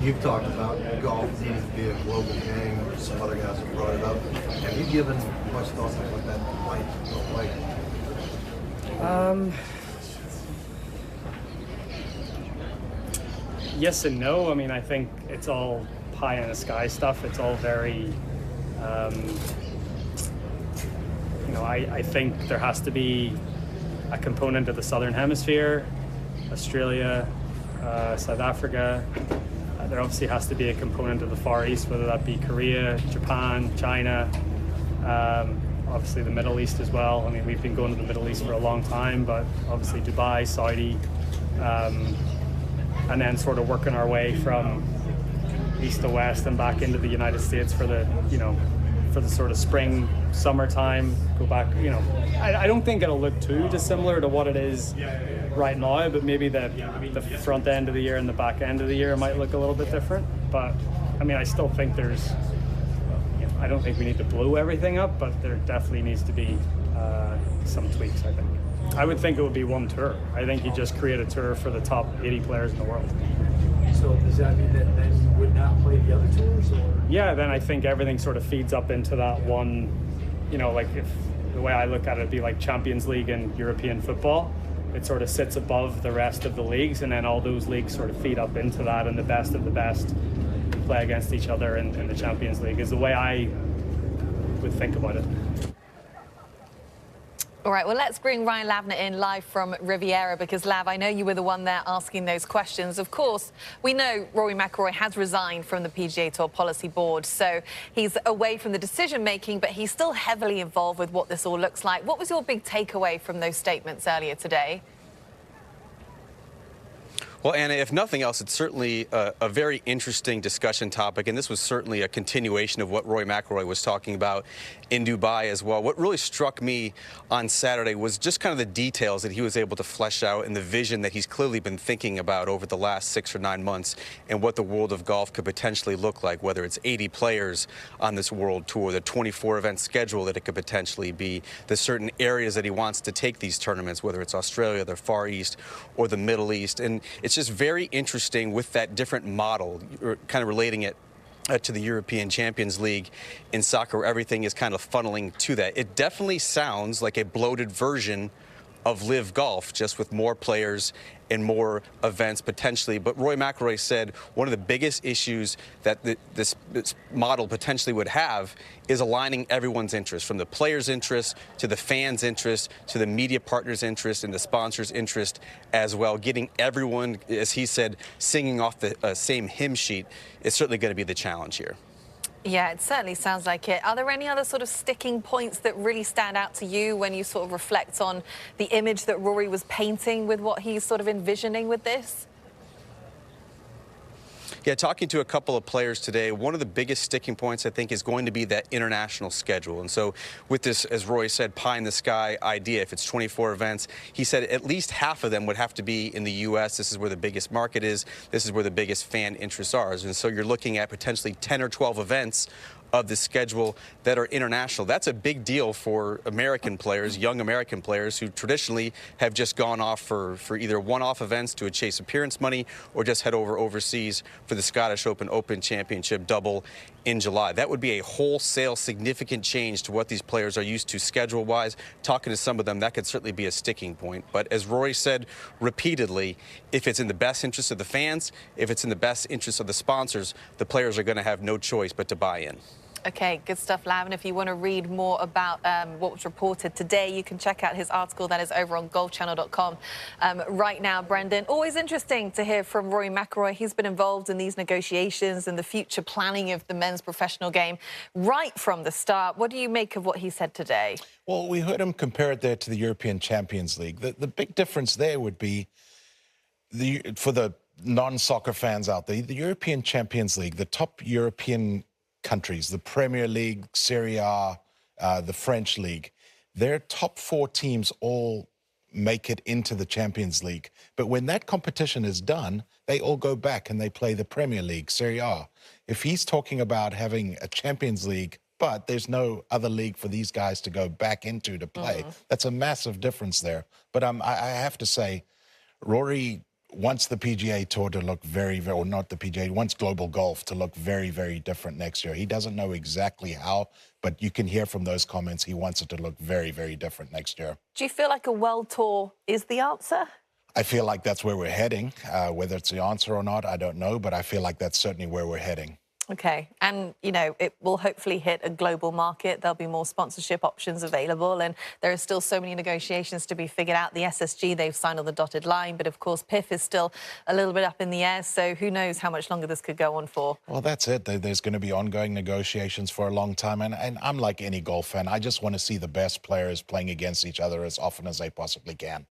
You've talked about golf needing to be a global game. Some other guys have brought it up. Have you given much thought to what that might look like? Yes and no. I mean, I think it's all pie in the sky stuff. It's all very, I think there has to be a component of the Southern Hemisphere, Australia, South Africa. There obviously has to be a component of the Far East, whether that be Korea, Japan, China, obviously the Middle East as well. I mean, we've been going to the Middle East for a long time, but obviously Dubai, Saudi, and then sort of working our way from east to west and back into the United States for the, for the sort of spring, summertime, go back, I don't think it'll look too dissimilar to what it is right now, but maybe the front end of the year and the back end of the year might look a little bit different. But I mean, I still think I don't think we need to blow everything up, but there definitely needs to be some tweaks, I think. I would think it would be one tour. I think you just create a tour for the top 80 players in the world. So does that mean that then you would not play the other tours? Or? Yeah, then I think everything sort of feeds up into that one, like if the way I look at it would be like Champions League in European football. It sort of sits above the rest of the leagues, and then all those leagues sort of feed up into that, and the best of the best play against each other in the Champions League is the way I would think about it. All right, well, let's bring Ryan Lavner in live from Riviera, because, Lav, I know you were the one there asking those questions. Of course, we know Rory McIlroy has resigned from the PGA Tour Policy Board, so he's away from the decision-making, but he's still heavily involved with what this all looks like. What was your big takeaway from those statements earlier today? Well, Anna, if nothing else, it's certainly a very interesting discussion topic, and this was certainly a continuation of what Rory McIlroy was talking about in Dubai as well. What really struck me on Saturday was just kind of the details that he was able to flesh out and the vision that he's clearly been thinking about over the last 6 or 9 months and what the world of golf could potentially look like, whether it's 80 players on this world tour, the 24-event schedule that it could potentially be, the certain areas that he wants to take these tournaments, whether it's Australia, the Far East, or the Middle East. And it's just very interesting with that different model, kind of relating it to the European Champions League in soccer, where everything is kind of funneling to that. It definitely sounds like a bloated version of Live Golf, just with more players and more events potentially. But Rory McIlroy said one of the biggest issues that this model potentially would have is aligning everyone's interests, from the players' interest to the fans' interest to the media partners' interest and the sponsors' interest as well. Getting everyone, as he said, singing off the same hymn sheet is certainly going to be the challenge here. Yeah, it certainly sounds like it. Are there any other sort of sticking points that really stand out to you when you sort of reflect on the image that Rory was painting with what he's sort of envisioning with this? Yeah, talking to a couple of players today, one of the biggest sticking points, I think, is going to be that international schedule. And so with this, as Roy said, pie-in-the-sky idea, if it's 24 events, he said at least half of them would have to be in the U.S. This is where the biggest market is. This is where the biggest fan interests are. And so you're looking at potentially 10 or 12 events of the schedule that are international. That's a big deal for American players, young American players who traditionally have just gone off for either one-off events to chase appearance money or just head overseas for the Scottish Open Championship double in July. That would be a wholesale significant change to what these players are used to schedule-wise. Talking to some of them, that could certainly be a sticking point. But as Rory said repeatedly, if it's in the best interest of the fans, if it's in the best interest of the sponsors, the players are going to have no choice but to buy in. Okay, good stuff, Lav. And if you want to read more about what was reported today, you can check out his article that is over on golfchannel.com right now, Brendan. Always interesting to hear from Rory McIlroy. He's been involved in these negotiations and the future planning of the men's professional game right from the start. What do you make of what he said today? Well, we heard him compare it there to the European Champions League. The big difference there would be, for the non-soccer fans out there, the European Champions League, the top European countries, the Premier League, Serie A, the French League, their top 4 teams all make it into the Champions League. But when that competition is done, they all go back and they play the Premier League, Serie A. If he's talking about having a Champions League, but there's no other league for these guys to go back into to play, that's a massive difference there. But I have to say, Rory wants the PGA Tour to look or not the PGA, he wants global golf to look very, very different next year. He doesn't know exactly how, but you can hear from those comments he wants it to look very, very different next year. Do you feel like a world tour is the answer? I feel like that's where we're heading. Whether it's the answer or not, I don't know, but I feel like that's certainly where we're heading. Okay, and you know, it will hopefully hit a global market. There'll be more sponsorship options available, and there are still so many negotiations to be figured out. The SSG, they've signed on the dotted line, but of course PIF is still a little bit up in the air, so who knows how much longer this could go on for. Well, that's it. There's going to be ongoing negotiations for a long time, and I'm like any golf fan. I just want to see the best players playing against each other as often as they possibly can.